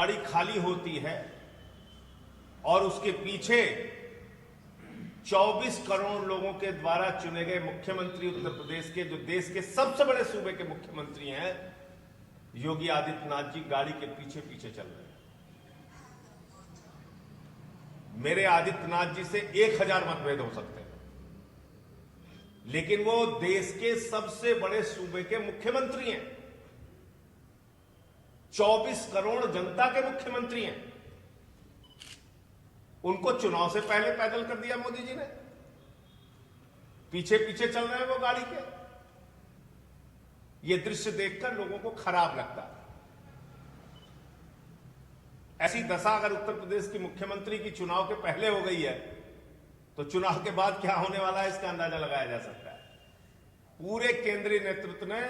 गाड़ी खाली होती है और उसके पीछे 24 करोड़ लोगों के द्वारा चुने गए मुख्यमंत्री उत्तर प्रदेश के, जो देश के सबसे बड़े सूबे के मुख्यमंत्री हैं, योगी आदित्यनाथ जी गाड़ी के पीछे पीछे चल रहे हैं। मेरे आदित्यनाथ जी से 1000 मतभेद हो सकते हैं, लेकिन वो देश के सबसे बड़े सूबे के मुख्यमंत्री हैं, 24 करोड़ जनता के मुख्यमंत्री हैं। उनको चुनाव से पहले पैदल कर दिया मोदी जी ने, पीछे पीछे चल रहे हैं वो गाड़ी के। ये दृश्य देखकर लोगों को खराब लगता है। ऐसी दशा अगर उत्तर प्रदेश की मुख्यमंत्री की चुनाव के पहले हो गई है तो चुनाव के बाद क्या होने वाला है इसका अंदाजा लगाया जा सकता है। पूरे केंद्रीय नेतृत्व ने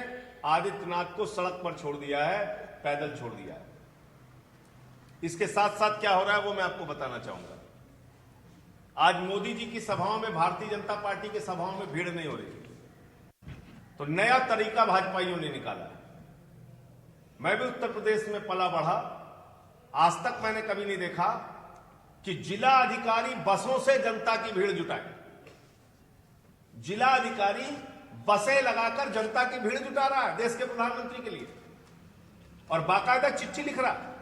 आदित्यनाथ को सड़क पर छोड़ दिया है, पैदल छोड़ दिया है। इसके साथ साथ क्या हो रहा है वो मैं आपको बताना चाहूंगा। आज मोदी जी की सभाओं में, भारतीय जनता पार्टी की सभाओं में भीड़ नहीं हो रही, तो नया तरीका भाजपाइयों ने निकाला। मैं भी उत्तर प्रदेश में पला बढ़ा, आज तक मैंने कभी नहीं देखा कि जिला अधिकारी बसों से जनता की भीड़ जुटाए। जिला अधिकारी बसें लगाकर जनता की भीड़ जुटा रहा है देश के प्रधानमंत्री के लिए, और बाकायदा चिट्ठी लिख रहा है।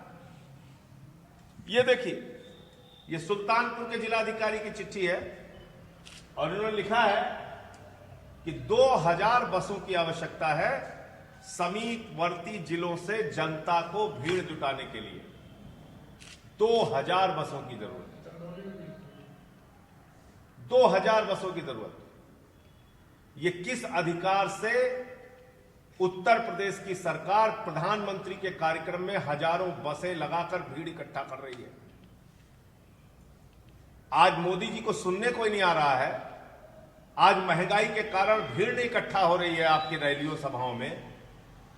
ये देखिए, ये सुल्तानपुर के जिलाधिकारी की चिट्ठी है और उन्होंने लिखा है कि 2000 बसों की आवश्यकता है समीपवर्ती जिलों से जनता को भीड़ जुटाने के लिए। 2000 बसों की जरूरत है, 2000 बसों की जरूरत है। ये किस अधिकार से उत्तर प्रदेश की सरकार प्रधानमंत्री के कार्यक्रम में हजारों बसें लगाकर भीड़ इकट्ठा कर रही है? आज मोदी जी को सुनने कोई नहीं आ रहा है। आज महंगाई के कारण भीड़ नहीं इकट्ठा हो रही है आपकी रैलियों सभाओं में,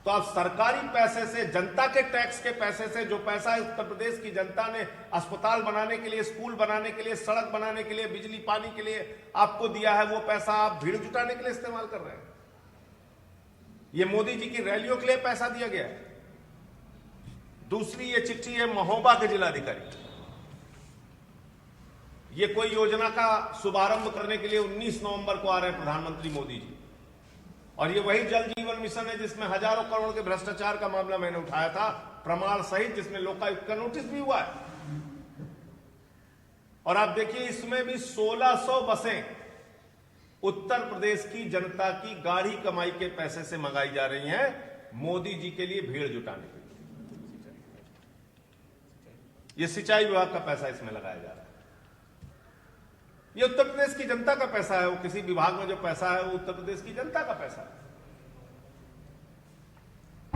तो आप सरकारी पैसे से, जनता के टैक्स के पैसे से, जो पैसा उत्तर प्रदेश की जनता ने अस्पताल बनाने के लिए, स्कूल बनाने के लिए, सड़क बनाने के लिए, बिजली पानी के लिए आपको दिया है, वो पैसा आप भीड़ जुटाने के लिए इस्तेमाल कर रहे हैं। ये मोदी जी की रैलियों के लिए पैसा दिया गया है। दूसरी ये चिट्ठी है महोबा के जिलाधिकारी। ये कोई योजना का शुभारंभ करने के लिए 19 नवंबर को आ रहे हैं प्रधानमंत्री मोदी जी, और ये वही जल जीवन मिशन है जिसमें हजारों करोड़ के भ्रष्टाचार का मामला मैंने उठाया था प्रमाण सहित, जिसमें लोकायुक्त का नोटिस भी हुआ है। और आप देखिए, इसमें भी 1600 बसें उत्तर प्रदेश की जनता की गाढ़ी कमाई के पैसे से मंगाई जा रही हैं मोदी जी के लिए भीड़ जुटाने के लिए। ये सिंचाई विभाग का पैसा इसमें लगाया जा रहा है। ये उत्तर प्रदेश की जनता का पैसा है। वो किसी विभाग में जो पैसा है वो उत्तर प्रदेश की जनता का पैसा है।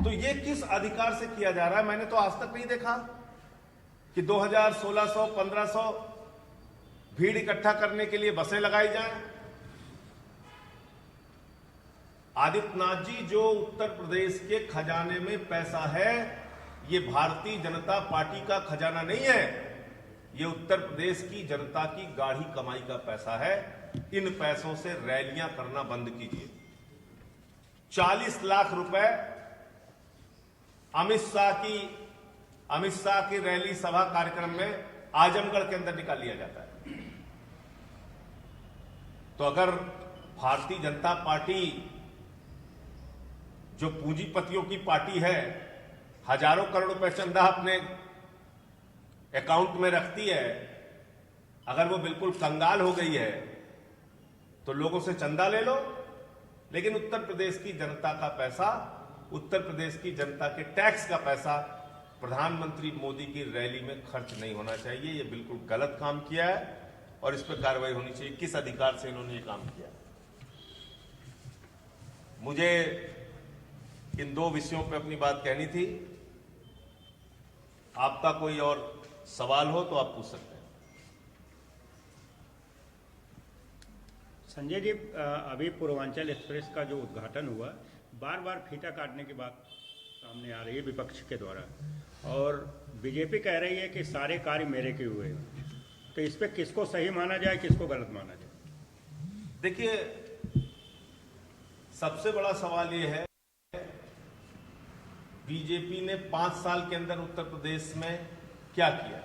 तो ये किस अधिकार से किया जा रहा है? मैंने तो आज तक नहीं देखा कि 2000, 1600, 1500 भीड़ इकट्ठा करने के लिए बसें लगाई जाएं। आदित्यनाथ जी, जो उत्तर प्रदेश के खजाने में पैसा है, ये भारतीय जनता पार्टी का खजाना नहीं है, ये उत्तर प्रदेश की जनता की गाढ़ी कमाई का पैसा है। इन पैसों से रैलियां करना बंद कीजिए। 40 लाख रुपए अमित शाह की रैली सभा कार्यक्रम में आजमगढ़ के अंदर निकाल लिया जाता है। तो अगर भारतीय जनता पार्टी, जो पूंजीपतियों की पार्टी है, हजारों करोड़ रुपए चंदा अपने अकाउंट में रखती है, अगर वो बिल्कुल कंगाल हो गई है तो लोगों से चंदा ले लो, लेकिन उत्तर प्रदेश की जनता का पैसा, उत्तर प्रदेश की जनता के टैक्स का पैसा प्रधानमंत्री मोदी की रैली में खर्च नहीं होना चाहिए। ये बिल्कुल गलत काम किया है और इस पर कार्रवाई होनी चाहिए। किस अधिकार से इन्होंने ये काम किया? मुझे इन 2 विषयों पर अपनी बात कहनी थी। आपका कोई और सवाल हो तो आप पूछ सकते हैं। संजय जी, अभी पूर्वांचल एक्सप्रेस का जो उद्घाटन हुआ, बार बार फीता काटने की बात सामने आ रही है विपक्ष के द्वारा, और बीजेपी कह रही है कि सारे कार्य मेरे के हुए। तो इस पे किसको सही माना जाए, किसको गलत माना जाए? देखिए, सबसे बड़ा सवाल यह है बीजेपी ने 5 साल के अंदर उत्तर प्रदेश में क्या किया।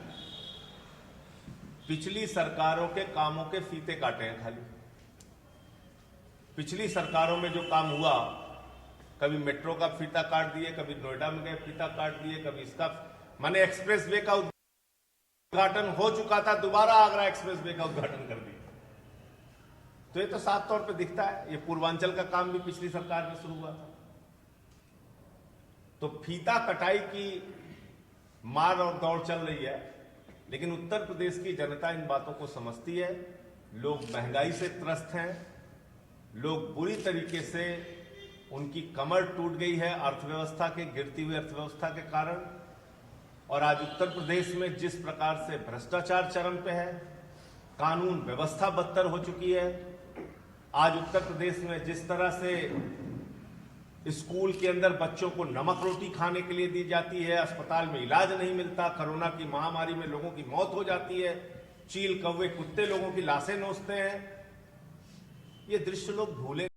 पिछली सरकारों के कामों के फीते काटे हैं खाली। पिछली सरकारों में जो काम हुआ, कभी मेट्रो का फीता काट दिए, कभी नोएडा में गए फीता काट दिए, कभी इसका, माने एक्सप्रेस वे का उद्घाटन हो चुका था, दोबारा आगरा एक्सप्रेस वे का उद्घाटन कर दिया। तो ये तो साफ तौर पे दिखता है। ये पूर्वांचल का काम भी पिछली सरकार में शुरू हुआ था। तो फीता कटाई की मार और दौड़ चल रही है, लेकिन उत्तर प्रदेश की जनता इन बातों को समझती है। लोग महंगाई से त्रस्त हैं, लोग बुरी तरीके से, उनकी कमर टूट गई है अर्थव्यवस्था के, गिरती हुई अर्थव्यवस्था के कारण। और आज उत्तर प्रदेश में जिस प्रकार से भ्रष्टाचार चरम पे है, कानून व्यवस्था बदतर हो चुकी है। आज उत्तर प्रदेश में जिस तरह से स्कूल के अंदर बच्चों को नमक रोटी खाने के लिए दी जाती है, अस्पताल में इलाज नहीं मिलता, कोरोना की महामारी में लोगों की मौत हो जाती है, चील कौवे कुत्ते लोगों की लाशें नोचते हैं, ये दृश्य लोग भूले